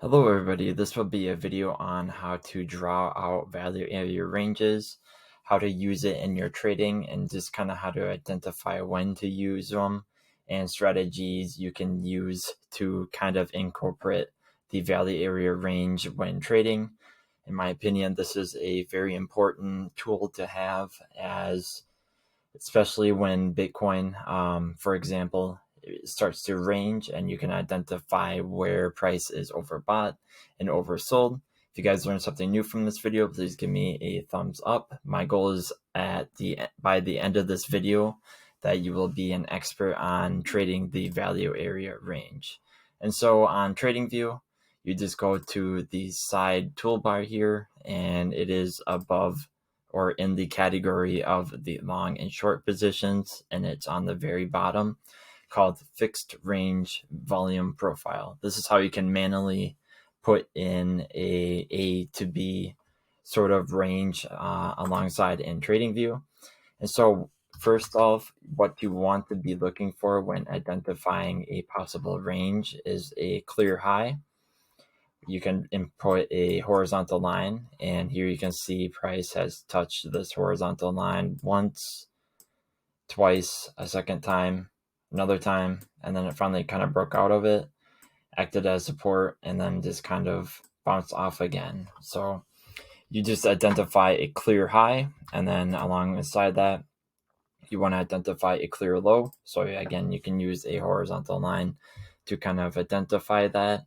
Hello everybody, this will be a video on how to draw out value area ranges, how to use it in your trading, and just kind of how to identify when to use them, and strategies you can use to kind of incorporate the value area range when trading. In my opinion, this is a very important tool to have, as especially when Bitcoin, for example, it starts to range and you can identify where price is overbought and oversold. If you guys learned something new from this video, please give me a thumbs up. My goal is by the end of this video that you will be an expert on trading the value area range. And so on TradingView, you just go to the side toolbar here, and it is above or in the category of the long and short positions, and it's on the very bottom, called fixed range volume profile. This is how you can manually put in a to B sort of range alongside in TradingView. And so first off, what you want to be looking for when identifying a possible range is a clear high. You can input a horizontal line, and here you can see price has touched this horizontal line once, twice, a second time, another time, and then it finally kind of broke out of it, acted as support, and then just kind of bounced off again. So you just identify a clear high, and then alongside that, you want to identify a clear low. So again, you can use a horizontal line to kind of identify that.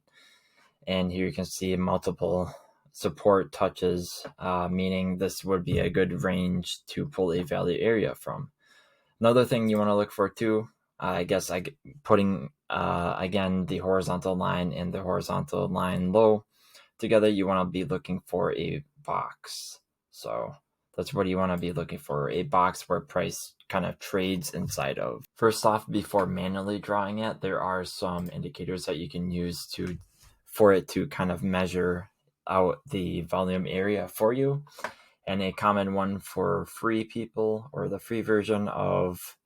And here you can see multiple support touches, meaning this would be a good range to pull a value area from. Another thing you want to look for too, putting again the horizontal line and the horizontal line low together, you want to be looking for a box. So that's what you want to be looking for, a box where price kind of trades inside of. First off, before manually drawing it, there are some indicators that you can use for it to kind of measure out the volume area for you. And a common one for free people, or the free version of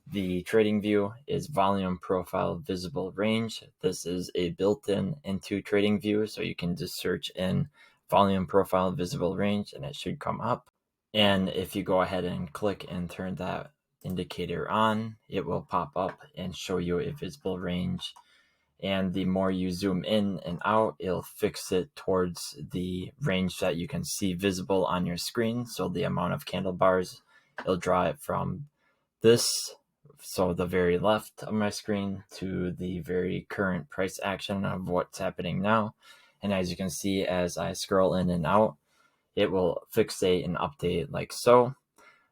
the TradingView, is volume profile visible range. This is a built-in into TradingView, so you can just search in volume profile visible range and it should come up. And if you go ahead and click and turn that indicator on, it will pop up and show you a visible range. And the more you zoom in and out, it'll fix it towards the range that you can see visible on your screen. So the amount of candle bars, it'll draw it from this, so the very left of my screen, to the very current price action of what's happening now. And as you can see, as I scroll in and out, it will fixate and update like so.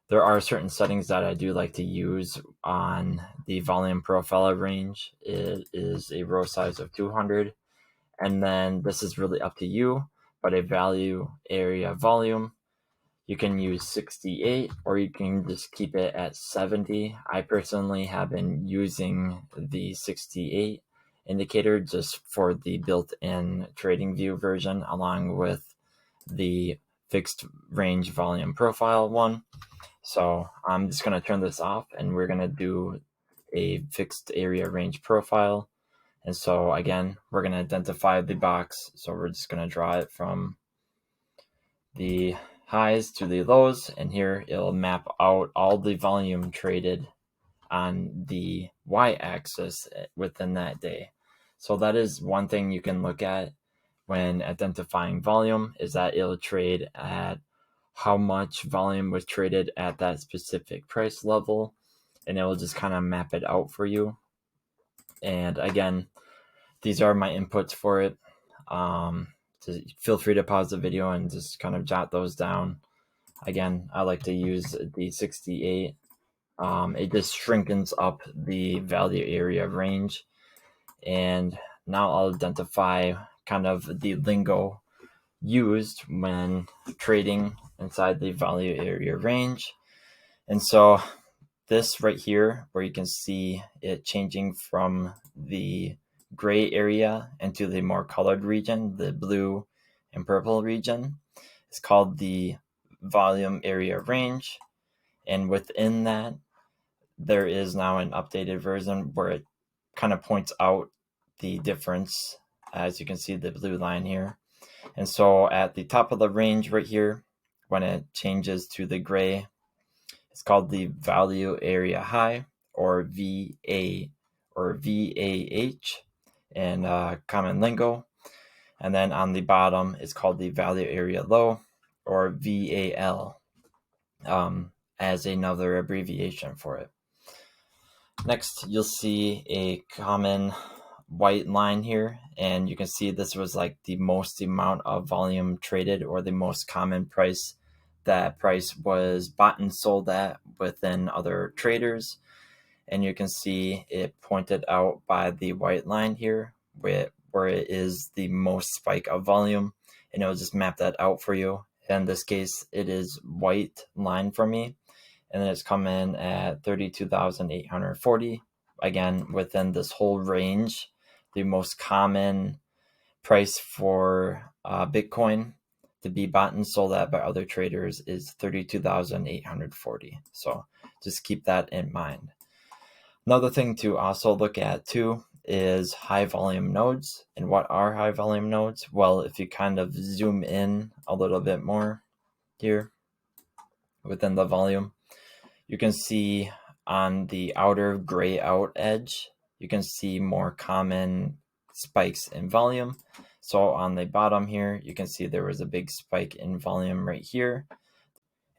There are certain settings that I do like to use on the volume profile range. It is a row size of 200, and then this is really up to you, but a value area volume, you can use 68, or you can just keep it at 70. I personally have been using the 68 indicator just for the built-in TradingView version, along with the fixed range volume profile one. So I'm just going to turn this off, and we're going to do a fixed area range profile. And so again, we're going to identify the box. So we're just going to draw it from the highs to the lows, and here it'll map out all the volume traded on the y-axis within that day. So that is one thing you can look at when identifying volume, is that it'll trade at how much volume was traded at that specific price level, and it will just kind of map it out for you. And again, these are my inputs for it. Feel free to pause the video and just kind of jot those down. Again, I like to use the 68. It just shrinkens up the value area range. And now I'll identify kind of the lingo used when trading inside the value area range. And so this right here, where you can see it changing from the gray area into the more colored region, the blue and purple region, is called the volume area range. And within that, there is now an updated version where it kind of points out the difference as you can see the blue line here. And so at the top of the range right here, when it changes to the gray, it's called the value area high, or VA or VAH in common lingo. And then on the bottom, it's called the value area low, or VAL, as another abbreviation for it. Next, you'll see a common white line here, and you can see this was like the most amount of volume traded, or the most common price that price was bought and sold at within other traders. And you can see it pointed out by the white line here where it is the most spike of volume, and it'll just map that out for you. In this case, it is white line for me, and then it's come in at 32,840. Again, within this whole range, the most common price for Bitcoin to be bought and sold at by other traders is 32,840. So just keep that in mind. Another thing to also look at too is high volume nodes. And what are high volume nodes? Well, if you kind of zoom in a little bit more here within the volume, you can see on the outer gray out edge, you can see more common spikes in volume. So on the bottom here, you can see there was a big spike in volume right here.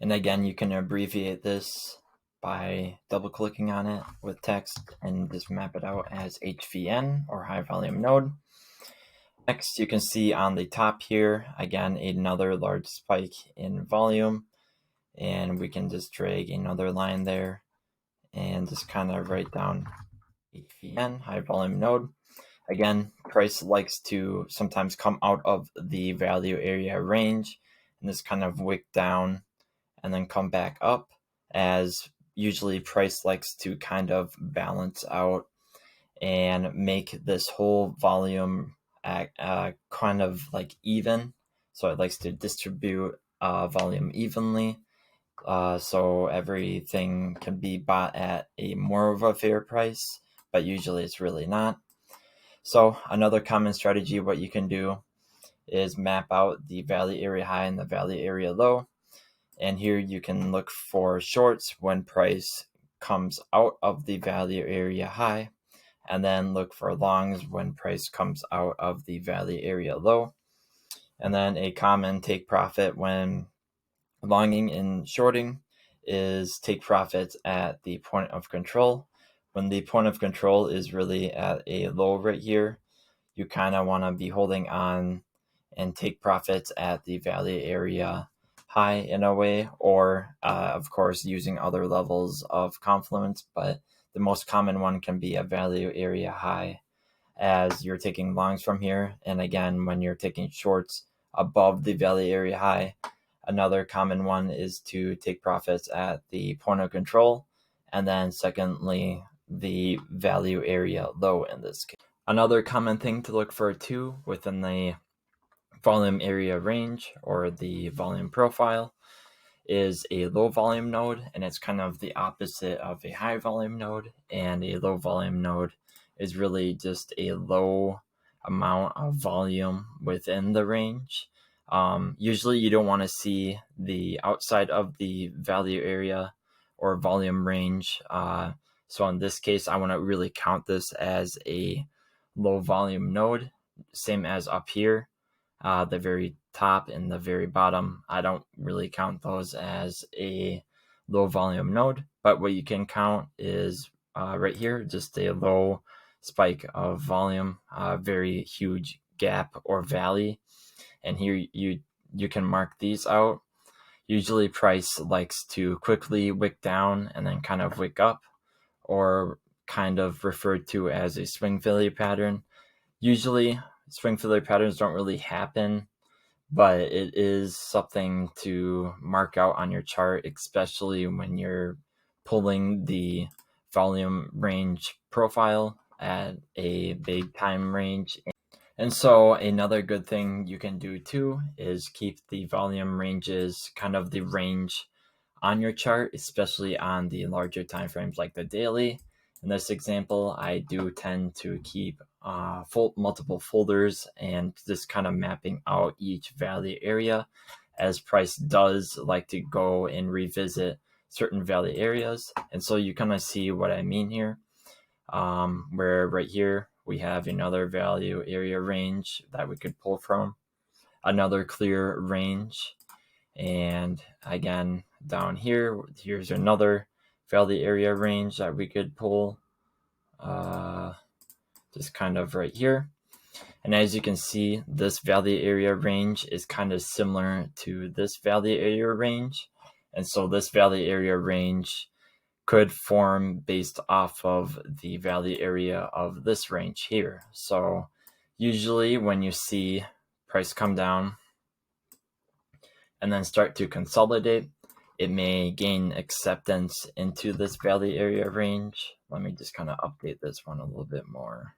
And again, you can abbreviate this by double clicking on it with text and just map it out as HVN, or high volume node. Next, you can see on the top here, again, another large spike in volume, and we can just drag another line there and just kind of write down HVN, high volume node. Again, price likes to sometimes come out of the value area range and just kind of wick down and then come back up, as usually price likes to kind of balance out and make this whole volume kind of like even. So it likes to distribute volume evenly, so everything can be bought at a more of a fair price, but usually it's really not. So another common strategy, what you can do is map out the value area high and the value area low. And here you can look for shorts when price comes out of the value area high, and then look for longs when price comes out of the value area low. And then a common take profit when longing and shorting is take profits at the point of control. When the point of control is really at a low right here, you kind of want to be holding on and take profits at the value area high in a way, or of course using other levels of confluence, but the most common one can be a value area high, as you're taking longs from here. And again, when you're taking shorts above the value area high, another common one is to take profits at the point of control, and then secondly, the value area low in this case. Another common thing to look for too within the volume area range, or the volume profile, is a low volume node, and it's kind of the opposite of a high volume node. And a low volume node is really just a low amount of volume within the range. Usually you don't want to see the outside of the value area or volume range. So in this case, I want to really count this as a low volume node, same as up here. The very top and the very bottom, I don't really count those as a low volume node, but what you can count is right here, just a low spike of volume, very huge gap or valley. And here you can mark these out. Usually price likes to quickly wick down and then kind of wick up, or kind of referred to as a swing failure pattern. Usually swing failure patterns don't really happen, but it is something to mark out on your chart, especially when you're pulling the volume range profile at a big time range. And so another good thing you can do too is keep the volume ranges, kind of the range on your chart, especially on the larger time frames like the daily. In this example, I do tend to keep multiple folders and just kind of mapping out each value area, as price does like to go and revisit certain value areas. And so you kind of see what I mean here, where right here we have another value area range that we could pull from, another clear range, and again down here, here's another value area range that we could pull, just kind of right here. And as you can see, this value area range is kind of similar to this value area range. And so this value area range could form based off of the value area of this range here. So usually when you see price come down and then start to consolidate, it may gain acceptance into this value area range. Let me just kind of update this one a little bit more,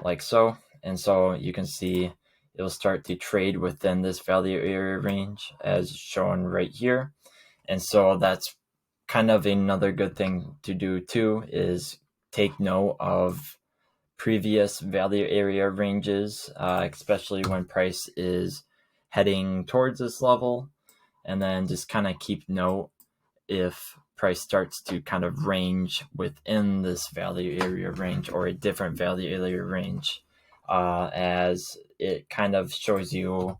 like so. And so you can see it'll start to trade within this value area range as shown right here. And so that's kind of another good thing to do too, is take note of previous value area ranges, especially when price is heading towards this level, and then just kind of keep note if price starts to kind of range within this value area range or a different value area range, as it kind of shows you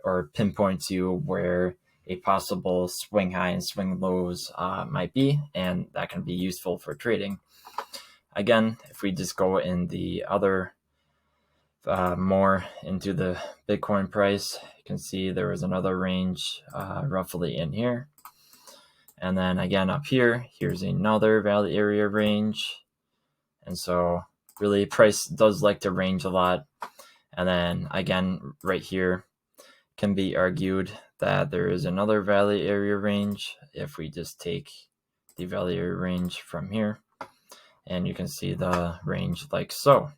or pinpoints you where a possible swing high and swing lows might be, and that can be useful for trading. Again, if we just go in the other more into the Bitcoin price, you can see there was another range roughly in here. And then again up here, here's another value area range. And so really price does like to range a lot. And then again, right here can be argued that there is another value area range if we just take the value area range from here, and you can see the range like so.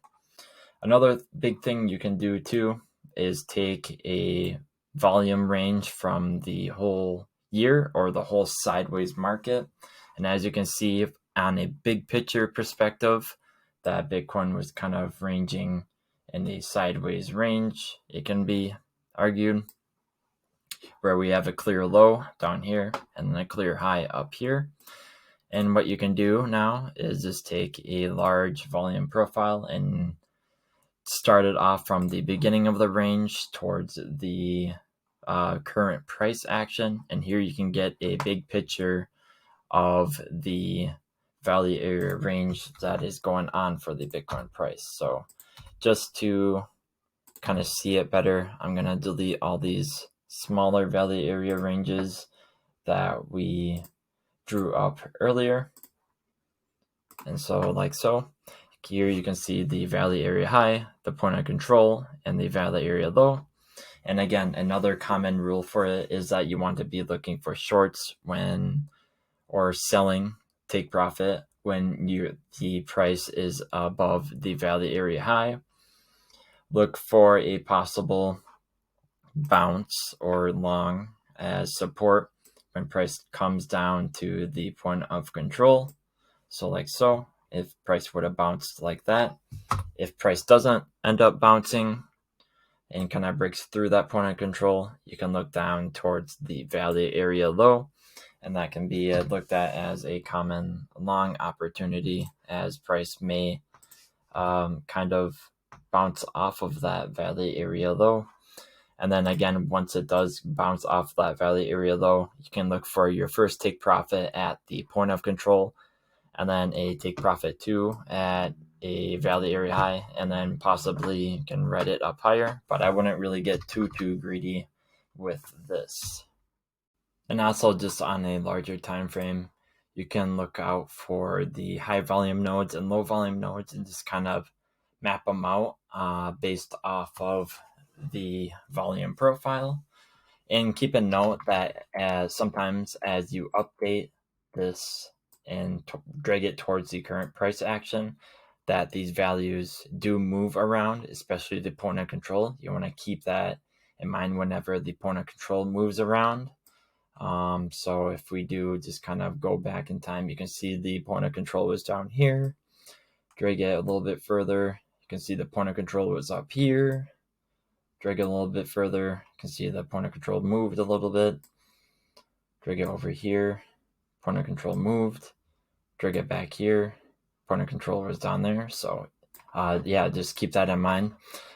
Another big thing you can do too is take a volume range from the whole year or the whole sideways market. And as you can see on a big picture perspective, that Bitcoin was kind of ranging in the sideways range, it can be argued, where we have a clear low down here and then a clear high up here. And what you can do now is just take a large volume profile and start it off from the beginning of the range towards the current price action. And here you can get a big picture of the value area range that is going on for the Bitcoin price. So just to kind of see it better, I'm going to delete all these smaller value area ranges that we drew up earlier. And so like so, here you can see the value area high, the point of control, and the value area low. And again, another common rule for it is that you want to be looking for shorts when, or selling, take profit when the price is above the value area high. Look for a possible bounce or long as support when price comes down to the point of control. So like so, if price would have bounced like that. If price doesn't end up bouncing and kind of breaks through that point of control, you can look down towards the value area low, and that can be looked at as a common long opportunity, as price may kind of bounce off of that value area low. And then again, once it does bounce off that value area low, you can look for your first take profit at the point of control, and then a take profit 2 at a value area high, and then possibly you can ride it up higher, but I wouldn't really get too greedy with this. And also, just on a larger time frame, you can look out for the high volume nodes and low volume nodes and just kind of map them out based off of the volume profile. And keep a note that sometimes as you update this and drag it towards the current price action, that these values do move around, especially the point of control. You want to keep that in mind whenever the point of control moves around. So if we do just kind of go back in time, you can see the point of control was down here. Drag it a little bit further, you can see the point of control was up here. Drag it a little bit further, you can see the point of control moved a little bit. Drag it over here, point of control moved. Drag it back here, point of control was down there. So yeah, just keep that in mind.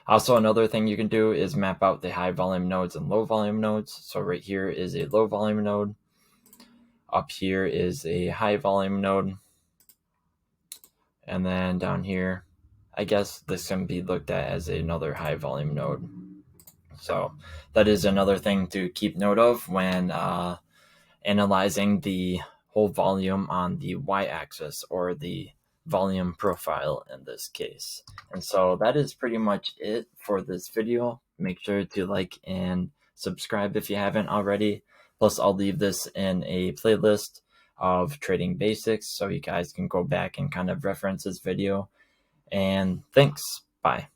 Also, another thing you can do is map out the high volume nodes and low volume nodes. So right here is a low volume node. Up here is a high volume node. And then down here, I guess this can be looked at as another high volume node. So that is another thing to keep note of when analyzing the whole volume on the y-axis, or the volume profile in this case. And so that is pretty much it for this video. Make sure to like and subscribe if you haven't already. Plus, I'll leave this in a playlist of trading basics so you guys can go back and kind of reference this video. And thanks. Bye.